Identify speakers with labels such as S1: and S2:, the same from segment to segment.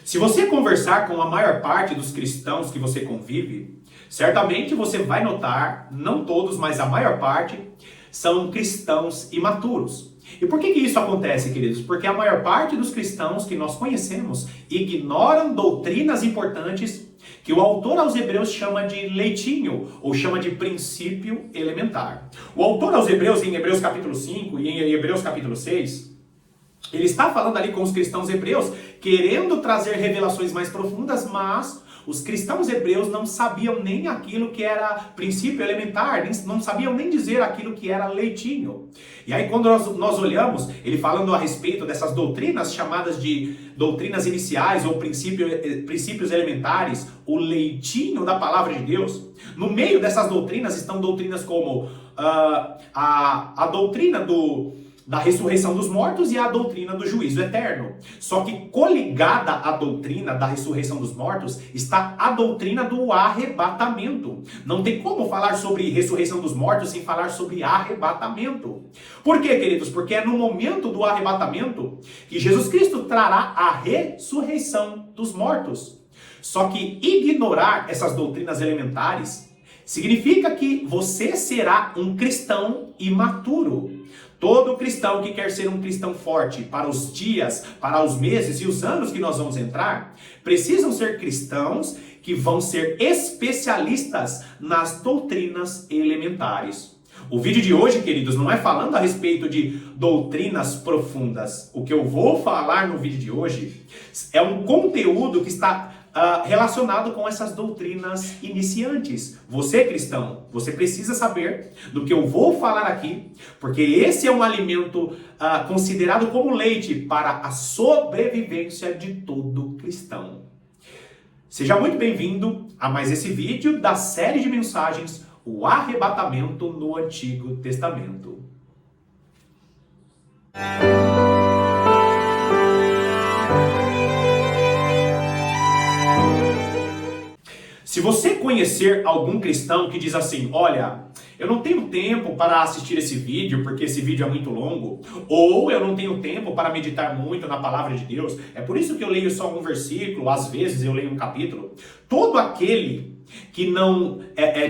S1: Se você conversar com a maior parte dos cristãos que você convive, certamente você vai notar, não todos, mas a maior parte, são cristãos imaturos. E por que isso acontece, queridos? Porque a maior parte dos cristãos que nós conhecemos ignoram doutrinas importantes que o autor aos Hebreus chama de leitinho, ou chama de princípio elementar. O autor aos Hebreus, em Hebreus capítulo 5 e em Hebreus capítulo 6, ele está falando ali com os cristãos hebreus, querendo trazer revelações mais profundas, mas os cristãos hebreus não sabiam nem aquilo que era princípio elementar, não sabiam nem dizer aquilo que era leitinho. E aí quando nós olhamos, ele falando a respeito dessas doutrinas chamadas de doutrinas iniciais ou princípios elementares, o leitinho da palavra de Deus, no meio dessas doutrinas estão doutrinas como a doutrina da ressurreição dos mortos e a doutrina do juízo eterno. Só que coligada à doutrina da ressurreição dos mortos está a doutrina do arrebatamento. Não tem como falar sobre ressurreição dos mortos sem falar sobre arrebatamento. Por quê, queridos? Porque é no momento do arrebatamento que Jesus Cristo trará a ressurreição dos mortos. Só que ignorar essas doutrinas elementares significa que você será um cristão imaturo. Todo cristão que quer ser um cristão forte para os dias, para os meses e os anos que nós vamos entrar, precisam ser cristãos que vão ser especialistas nas doutrinas elementares. O vídeo de hoje, queridos, não é falando a respeito de doutrinas profundas. O que eu vou falar no vídeo de hoje é um conteúdo que está relacionado com essas doutrinas iniciantes. Você, cristão, você precisa saber do que eu vou falar aqui, porque esse é um alimento considerado como leite para a sobrevivência de todo cristão. Seja muito bem-vindo a mais esse vídeo da série de mensagens O Arrebatamento no Antigo Testamento. Se você conhecer algum cristão que diz assim, olha, eu não tenho tempo para assistir esse vídeo porque esse vídeo é muito longo, ou eu não tenho tempo para meditar muito na palavra de Deus, é por isso que eu leio só um versículo, às vezes eu leio um capítulo. Todo aquele que não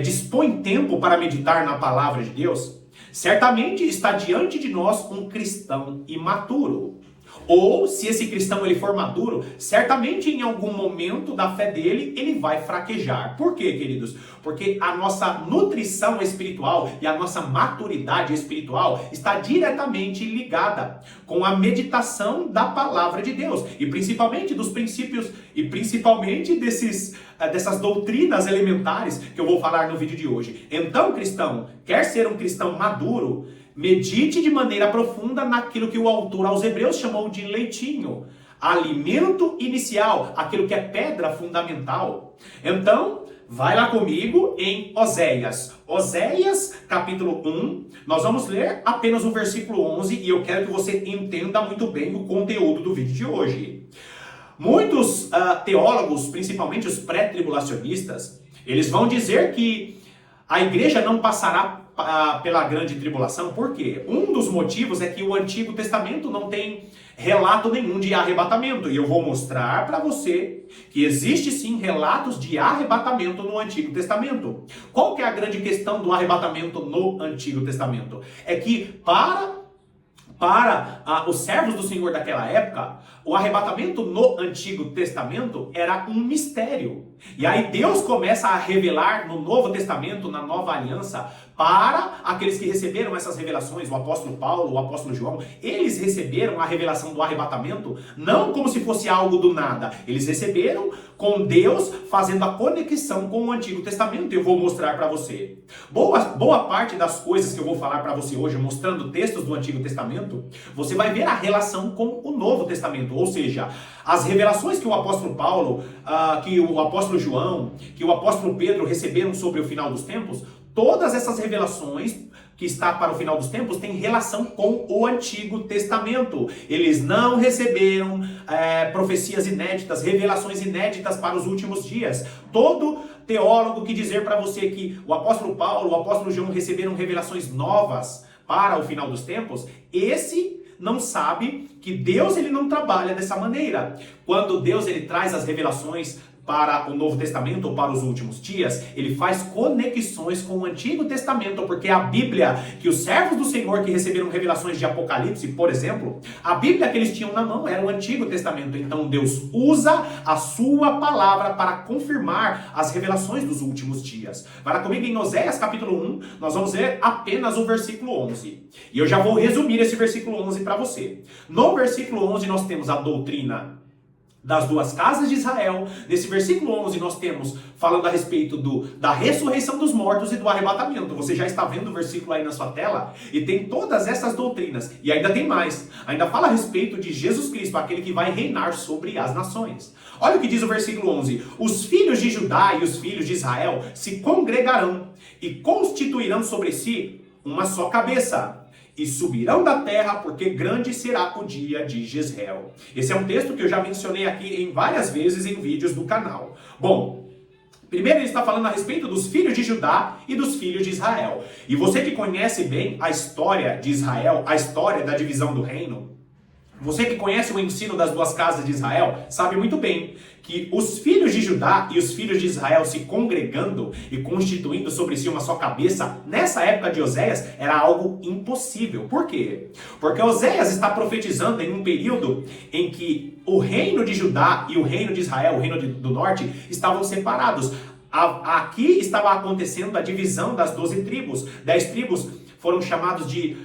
S1: dispõe tempo para meditar na palavra de Deus, certamente está diante de nós um cristão imaturo. Ou, se esse cristão ele for maduro, certamente em algum momento da fé dele, ele vai fraquejar. Por quê, queridos? Porque a nossa nutrição espiritual e a nossa maturidade espiritual está diretamente ligada com a meditação da palavra de Deus. E principalmente dos princípios, e principalmente dessas doutrinas elementares que eu vou falar no vídeo de hoje. Então, cristão, quer ser um cristão maduro, medite de maneira profunda naquilo que o autor aos Hebreus chamou de leitinho, alimento inicial, aquilo que é pedra fundamental. Então, vai lá comigo em Oséias. Oséias, capítulo 1, nós vamos ler apenas o versículo 11 e eu quero que você entenda muito bem o conteúdo do vídeo de hoje. Muitos teólogos, principalmente os pré-tribulacionistas, eles vão dizer que a igreja não passará pela grande tribulação. Por quê? Um dos motivos é que o Antigo Testamento não tem relato nenhum de arrebatamento. E eu vou mostrar para você que existe sim relatos de arrebatamento no Antigo Testamento. Qual que é a grande questão do arrebatamento no Antigo Testamento? É que para os servos do Senhor daquela época, o arrebatamento no Antigo Testamento era um mistério. E aí Deus começa a revelar no Novo Testamento, na Nova Aliança, para aqueles que receberam essas revelações, o apóstolo Paulo, o apóstolo João, eles receberam a revelação do arrebatamento não como se fosse algo do nada. Eles receberam com Deus fazendo a conexão com o Antigo Testamento. Eu vou mostrar para você. Boa parte das coisas que eu vou falar para você hoje, mostrando textos do Antigo Testamento, você vai ver a relação com o Novo Testamento. Ou seja, as revelações que o apóstolo Paulo, que o apóstolo João, que o apóstolo Pedro receberam sobre o final dos tempos, todas essas revelações que está para o final dos tempos têm relação com o Antigo Testamento. Eles não receberam profecias inéditas, revelações inéditas para os últimos dias. Todo teólogo que dizer para você que o apóstolo Paulo, o apóstolo João receberam revelações novas para o final dos tempos, esse não sabe que Deus ele não trabalha dessa maneira. Quando Deus ele traz as revelações para o Novo Testamento ou para os últimos dias, ele faz conexões com o Antigo Testamento, porque a Bíblia que os servos do Senhor que receberam revelações de Apocalipse, por exemplo, a Bíblia que eles tinham na mão era o Antigo Testamento. Então Deus usa a sua palavra para confirmar as revelações dos últimos dias. Vai lá comigo em Oséias capítulo 1, nós vamos ler apenas o versículo 11. E eu já vou resumir esse versículo 11 para você. No versículo 11 nós temos a doutrina das duas casas de Israel. Nesse versículo 11 nós temos falando a respeito da ressurreição dos mortos e do arrebatamento. Você já está vendo o versículo aí na sua tela? E tem todas essas doutrinas. E ainda tem mais. Ainda fala a respeito de Jesus Cristo, aquele que vai reinar sobre as nações. Olha o que diz o versículo 11. Os filhos de Judá e os filhos de Israel se congregarão e constituirão sobre si uma só cabeça. E subirão da terra, porque grande será o dia de Jezreel. Esse é um texto que eu já mencionei aqui em várias vezes em vídeos do canal. Bom, primeiro ele está falando a respeito dos filhos de Judá e dos filhos de Israel. E você que conhece bem a história de Israel, a história da divisão do reino, você que conhece o ensino das duas casas de Israel, sabe muito bem que os filhos de Judá e os filhos de Israel se congregando e constituindo sobre si uma só cabeça, nessa época de Oséias, era algo impossível. Por quê? Porque Oséias está profetizando em um período em que o reino de Judá e o reino de Israel, o reino do norte, estavam separados. Aqui estava acontecendo a divisão das 12 tribos. 10 tribos foram chamados de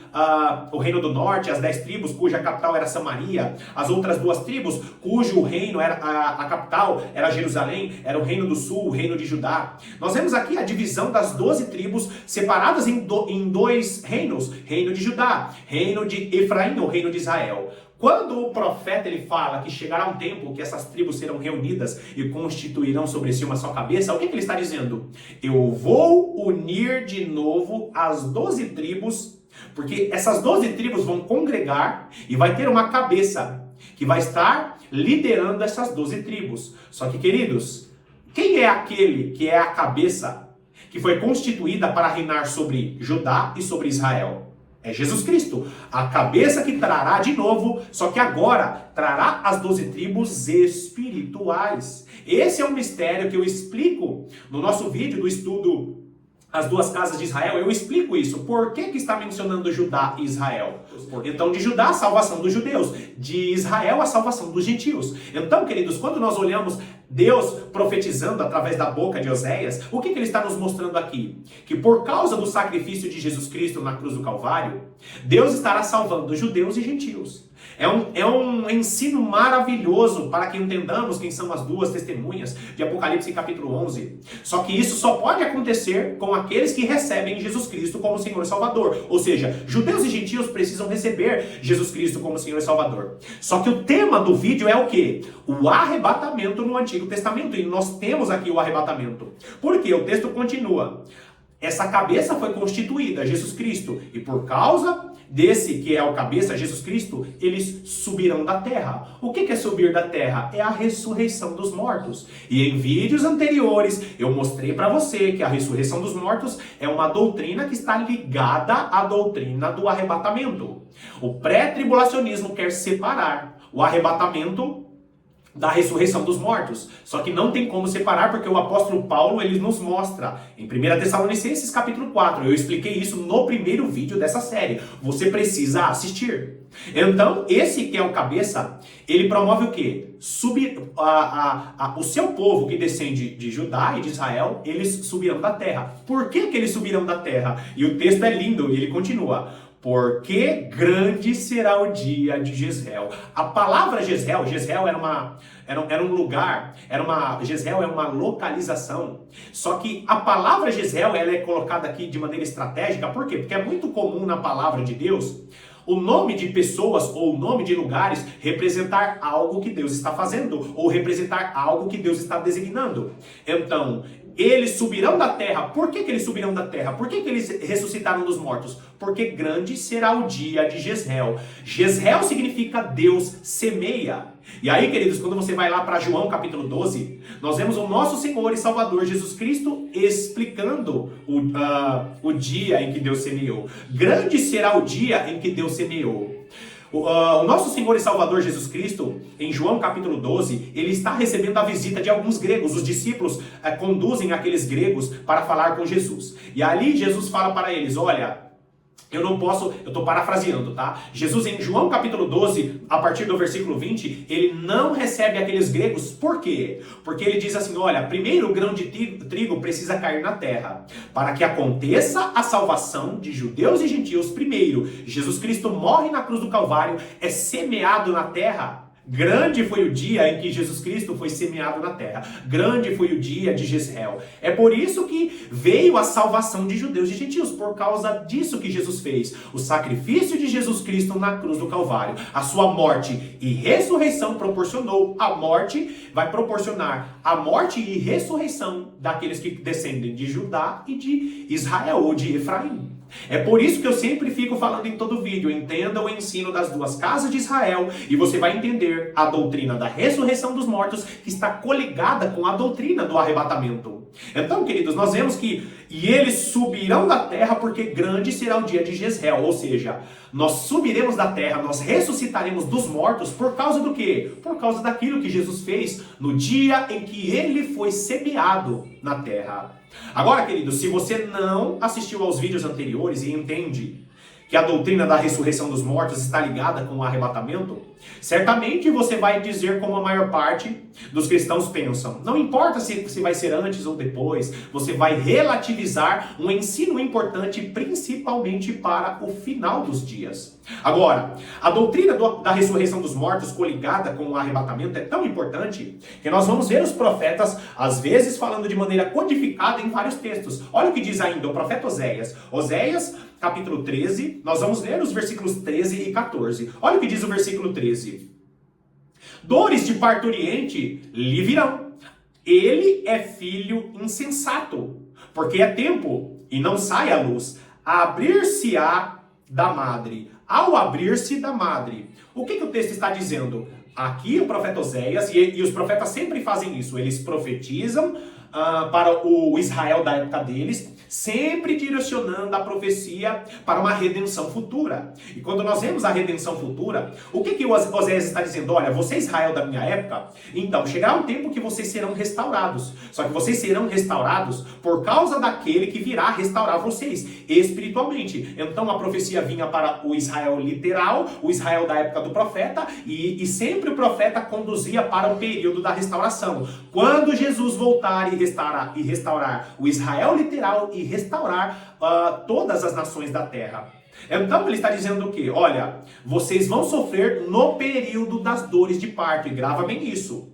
S1: o reino do norte, as 10 tribos cuja capital era Samaria, as outras 2 tribos cujo reino era a capital era Jerusalém, era o reino do sul, o reino de Judá. Nós vemos aqui a divisão das 12 tribos separadas em 2 reinos, reino de Judá, reino de Efraim ou reino de Israel. Quando o profeta ele fala que chegará um tempo que essas tribos serão reunidas e constituirão sobre si uma só cabeça, o que ele está dizendo? Eu vou unir de novo as 12 tribos, porque essas 12 tribos vão congregar e vai ter uma cabeça que vai estar liderando essas 12 tribos. Só que, queridos, quem é aquele que é a cabeça que foi constituída para reinar sobre Judá e sobre Israel? É Jesus Cristo, a cabeça que trará de novo, só que agora trará as 12 tribos espirituais. Esse é um mistério que eu explico no nosso vídeo do estudo As Duas Casas de Israel. Eu explico isso. Por que está mencionando Judá e Israel? Então, de Judá, a salvação dos judeus. De Israel, a salvação dos gentios. Então, queridos, quando nós olhamos Deus profetizando através da boca de Oséias, o que ele está nos mostrando aqui? Que por causa do sacrifício de Jesus Cristo na cruz do Calvário, Deus estará salvando judeus e gentios. É um ensino maravilhoso para que entendamos quem são as duas testemunhas de Apocalipse capítulo 11. Só que isso só pode acontecer com aqueles que recebem Jesus Cristo como Senhor e Salvador. Ou seja, judeus e gentios precisam receber Jesus Cristo como Senhor e Salvador. Só que o tema do vídeo é o quê? O arrebatamento no Antigo Testamento. E nós temos aqui o arrebatamento. Por quê? O texto continua. Essa cabeça foi constituída, Jesus Cristo, e por causa desse que é o cabeça, Jesus Cristo, eles subirão da terra. O que é subir da terra? É a ressurreição dos mortos. E em vídeos anteriores eu mostrei para você que a ressurreição dos mortos é uma doutrina que está ligada à doutrina do arrebatamento. O pré-tribulacionismo quer separar o arrebatamento da ressurreição dos mortos. Só que não tem como separar, porque o apóstolo Paulo, ele nos mostra em 1 Tessalonicenses capítulo 4. Eu expliquei isso no primeiro vídeo dessa série. Você precisa assistir. Então, esse que é o cabeça, ele promove o quê? O seu povo que descende de Judá e de Israel, eles subirão da terra. Por que eles subirão da terra? E o texto é lindo, ele continua. Porque grande será o dia de Jezreel. A palavra Jezreel era um lugar, Jezreel é uma localização. Só que a palavra Jezreel, ela é colocada aqui de maneira estratégica. Por quê? Porque é muito comum na palavra de Deus o nome de pessoas ou o nome de lugares representar algo que Deus está fazendo ou representar algo que Deus está designando. Então, eles subirão da terra. Por que eles subirão da terra? Por que eles ressuscitaram dos mortos? Porque grande será o dia de Jezreel. Jezreel significa Deus semeia. E aí, queridos, quando você vai lá para João capítulo 12, nós vemos o nosso Senhor e Salvador Jesus Cristo explicando o dia em que Deus semeou. Grande será o dia em que Deus semeou. O nosso Senhor e Salvador Jesus Cristo, em João capítulo 12, ele está recebendo a visita de alguns gregos. Os discípulos conduzem aqueles gregos para falar com Jesus. E ali Jesus fala para eles, olha, eu não posso, eu estou parafraseando, tá? Jesus em João capítulo 12, a partir do versículo 20, ele não recebe aqueles gregos, por quê? Porque ele diz assim, olha, primeiro o grão de trigo precisa cair na terra, para que aconteça a salvação de judeus e gentios primeiro. Jesus Cristo morre na cruz do Calvário, é semeado na terra. Grande foi o dia em que Jesus Cristo foi semeado na terra. Grande foi o dia de Jezreel. É por isso que veio a salvação de judeus e gentios. Por causa disso que Jesus fez. O sacrifício de Jesus Cristo na cruz do Calvário. A sua morte e ressurreição proporcionou. A morte vai proporcionar a morte e ressurreição daqueles que descendem de Judá e de Israel ou de Efraim. É por isso que eu sempre fico falando em todo vídeo, entenda o ensino das duas casas de Israel e você vai entender a doutrina da ressurreição dos mortos que está coligada com a doutrina do arrebatamento. Então, queridos, nós vemos que e eles subirão da terra porque grande será o dia de Jezreel, ou seja, nós subiremos da terra, nós ressuscitaremos dos mortos por causa do quê? Por causa daquilo que Jesus fez no dia em que ele foi semeado na terra. Agora, queridos, se você não assistiu aos vídeos anteriores e entende que a doutrina da ressurreição dos mortos está ligada com o arrebatamento, certamente você vai dizer como a maior parte dos cristãos pensam. Não importa se vai ser antes ou depois, você vai relativizar um ensino importante principalmente para o final dos dias. Agora, a doutrina da ressurreição dos mortos coligada com o arrebatamento é tão importante que nós vamos ver os profetas, às vezes, falando de maneira codificada em vários textos. Olha o que diz ainda o profeta Oséias. Oséias, capítulo 13, nós vamos ler os versículos 13 e 14. Olha o que diz o versículo 13. Dores de parturiente lhe virão. Ele é filho insensato, porque é tempo e não sai a luz. Abrir-se-á da madre. Ao abrir-se da madre. O que o texto está dizendo? Aqui o profeta Oséias, e os profetas sempre fazem isso, eles profetizam para o Israel da época deles, sempre direcionando a profecia para uma redenção futura. E quando nós vemos a redenção futura, o que o Oséias está dizendo? Olha, você Israel da minha época, então chegará um tempo que vocês serão restaurados. Só que vocês serão restaurados por causa daquele que virá restaurar vocês espiritualmente. Então a profecia vinha para o Israel literal, o Israel da época do profeta, e sempre o profeta conduzia para o período da restauração. Quando Jesus voltar e restaurar o Israel literal e restaurar todas as nações da terra. Então ele está dizendo o quê? Olha, vocês vão sofrer no período das dores de parto, e grava bem isso.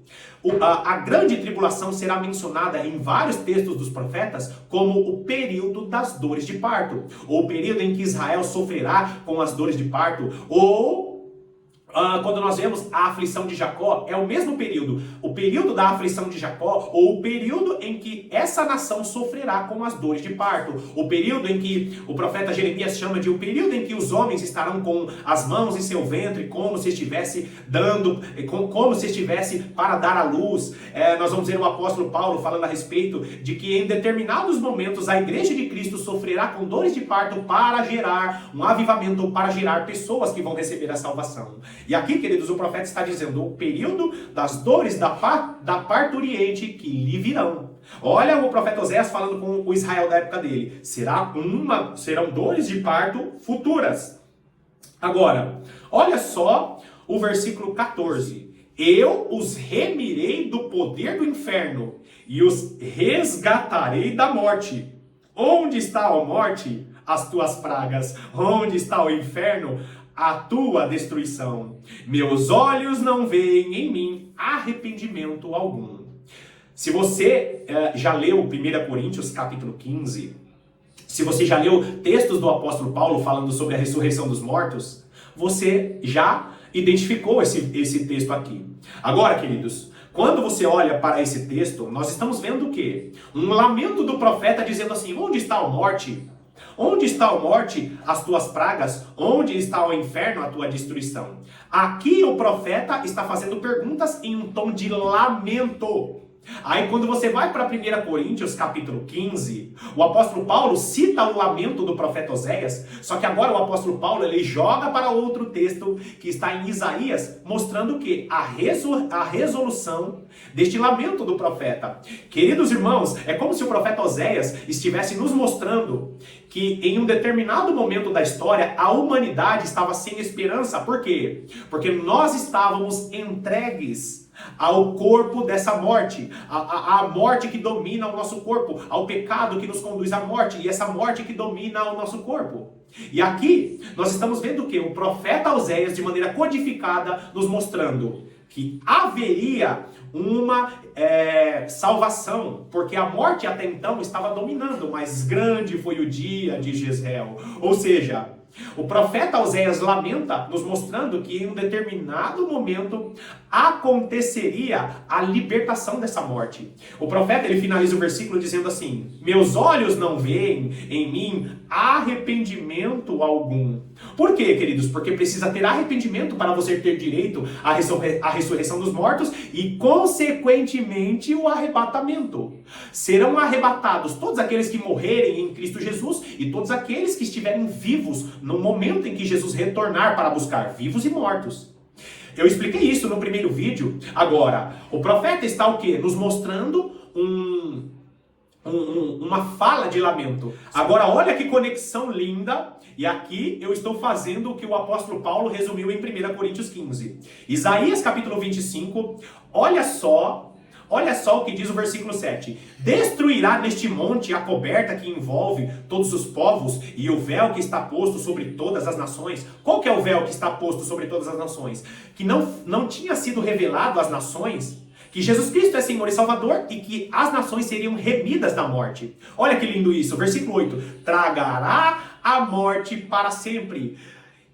S1: A grande tribulação será mencionada em vários textos dos profetas como o período das dores de parto, ou o período em que Israel sofrerá com as dores de parto, ou quando nós vemos a aflição de Jacó, é o mesmo período. O período da aflição de Jacó, ou o período em que essa nação sofrerá com as dores de parto. O período em que o profeta Jeremias chama de o período em que os homens estarão com as mãos em seu ventre, como se estivesse para dar à luz. Nós vamos ver o apóstolo Paulo falando a respeito de que em determinados momentos a igreja de Cristo sofrerá com dores de parto para gerar um avivamento, para gerar pessoas que vão receber a salvação. E aqui, queridos, o profeta está dizendo o período das dores da parturiente que lhe virão. Olha o profeta Oséias falando com o Israel da época dele. Serão dores de parto futuras. Agora, olha só o versículo 14. Eu os remirei do poder do inferno e os resgatarei da morte. Onde está a morte? As tuas pragas. Onde está o inferno? A tua destruição. Meus olhos não veem em mim arrependimento algum. Se você já leu 1 Coríntios capítulo 15, se você já leu textos do apóstolo Paulo falando sobre a ressurreição dos mortos, você já identificou esse texto aqui. Agora, queridos, quando você olha para esse texto, nós estamos vendo o quê? Um lamento do profeta dizendo assim, onde está a morte? Onde está a morte, as tuas pragas? Onde está o inferno, a tua destruição? Aqui o profeta está fazendo perguntas em um tom de lamento. Aí quando você vai para 1 Coríntios capítulo 15, o apóstolo Paulo cita o lamento do profeta Oséias, só que agora o apóstolo Paulo ele joga para outro texto que está em Isaías, mostrando que a resolução deste lamento do profeta. Queridos irmãos, é como se o profeta Oséias estivesse nos mostrando que em um determinado momento da história a humanidade estava sem esperança. Por quê? Porque nós estávamos entregues ao corpo dessa morte, a morte que domina o nosso corpo, ao pecado que nos conduz à morte, e essa morte que domina o nosso corpo. E aqui nós estamos vendo que o profeta Oséias, de maneira codificada, nos mostrando que haveria uma salvação, porque a morte até então estava dominando, mas grande foi o dia de Jezreel. Ou seja, o profeta Oséias lamenta, nos mostrando que em um determinado momento aconteceria a libertação dessa morte. O profeta ele finaliza o versículo dizendo assim: meus olhos não veem em mim arrependimento algum. Por quê, queridos? Porque precisa ter arrependimento para você ter direito à ressurreição dos mortos e, consequentemente, o arrebatamento. Serão arrebatados todos aqueles que morrerem em Cristo Jesus e todos aqueles que estiverem vivos no momento em que Jesus retornar para buscar vivos e mortos. Eu expliquei isso no primeiro vídeo. Agora, o profeta está o quê? Nos mostrando uma fala de lamento. Agora, olha que conexão linda. E aqui eu estou fazendo o que o apóstolo Paulo resumiu em 1 Coríntios 15. Isaías capítulo 25, olha só o que diz o versículo 7. Destruirá neste monte a coberta que envolve todos os povos e o véu que está posto sobre todas as nações. Qual que é o véu que está posto sobre todas as nações? Que não tinha sido revelado às nações que Jesus Cristo é Senhor e Salvador e que as nações seriam remidas da morte. Olha que lindo isso. Versículo 8. Tragará a morte para sempre.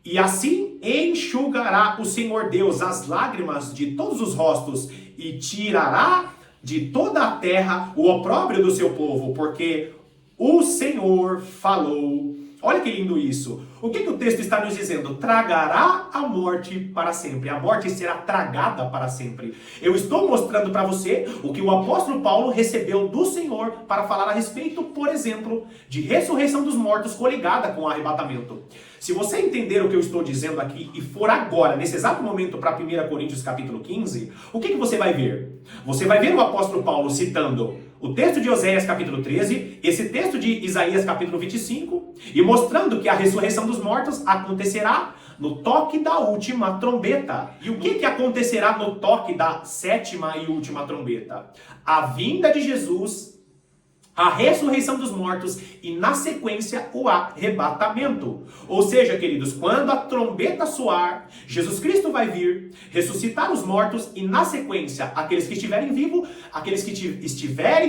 S1: E assim enxugará o Senhor Deus as lágrimas de todos os rostos e tirará de toda a terra o opróbrio do seu povo, porque o Senhor falou. Olha que lindo isso. O que o texto está nos dizendo? Tragará a morte para sempre. A morte será tragada para sempre. Eu estou mostrando para você o que o apóstolo Paulo recebeu do Senhor para falar a respeito, por exemplo, de ressurreição dos mortos coligada com o arrebatamento. Se você entender o que eu estou dizendo aqui e for agora, nesse exato momento, para 1 Coríntios capítulo 15, o que você vai ver? Você vai ver o apóstolo Paulo citando o texto de Oséias capítulo 13, esse texto de Isaías capítulo 25, e mostrando que a ressurreição dos mortos acontecerá no toque da última trombeta. E o que acontecerá no toque da sétima e última trombeta? A vinda de Jesus, a ressurreição dos mortos e, na sequência, o arrebatamento. Ou seja, queridos, quando a trombeta soar, Jesus Cristo vai vir, ressuscitar os mortos e, na sequência, aqueles que estiverem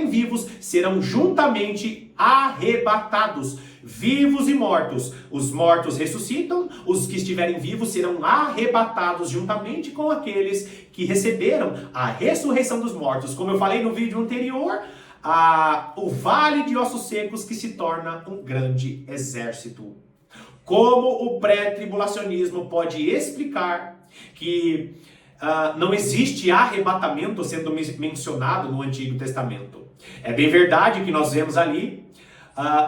S1: vivos serão juntamente arrebatados, vivos e mortos. Os mortos ressuscitam, os que estiverem vivos serão arrebatados juntamente com aqueles que receberam a ressurreição dos mortos. Como eu falei no vídeo anterior, o vale de ossos secos que se torna um grande exército. Como o pré-tribulacionismo pode explicar que não existe arrebatamento sendo mencionado no Antigo Testamento? É bem verdade que nós vemos ali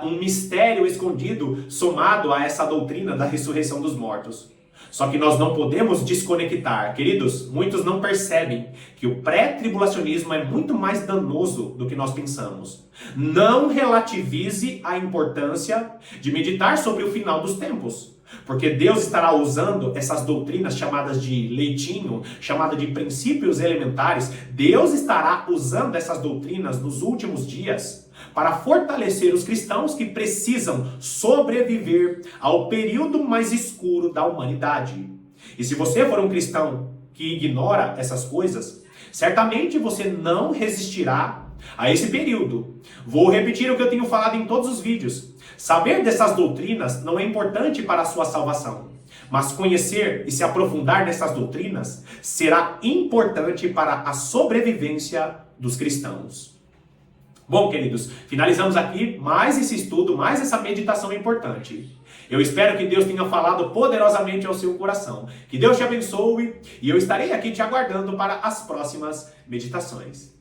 S1: um mistério escondido somado a essa doutrina da ressurreição dos mortos. Só que nós não podemos desconectar. Queridos, muitos não percebem que o pré-tribulacionismo é muito mais danoso do que nós pensamos. Não relativize a importância de meditar sobre o final dos tempos. Porque Deus estará usando essas doutrinas chamadas de leitinho, chamadas de princípios elementares. Deus estará usando essas doutrinas nos últimos dias para fortalecer os cristãos que precisam sobreviver ao período mais escuro da humanidade. E se você for um cristão que ignora essas coisas, certamente você não resistirá a esse período. Vou repetir o que eu tenho falado em todos os vídeos. Saber dessas doutrinas não é importante para a sua salvação, mas conhecer e se aprofundar nessas doutrinas será importante para a sobrevivência dos cristãos. Bom, queridos, finalizamos aqui mais esse estudo, mais essa meditação importante. Eu espero que Deus tenha falado poderosamente ao seu coração. Que Deus te abençoe e eu estarei aqui te aguardando para as próximas meditações.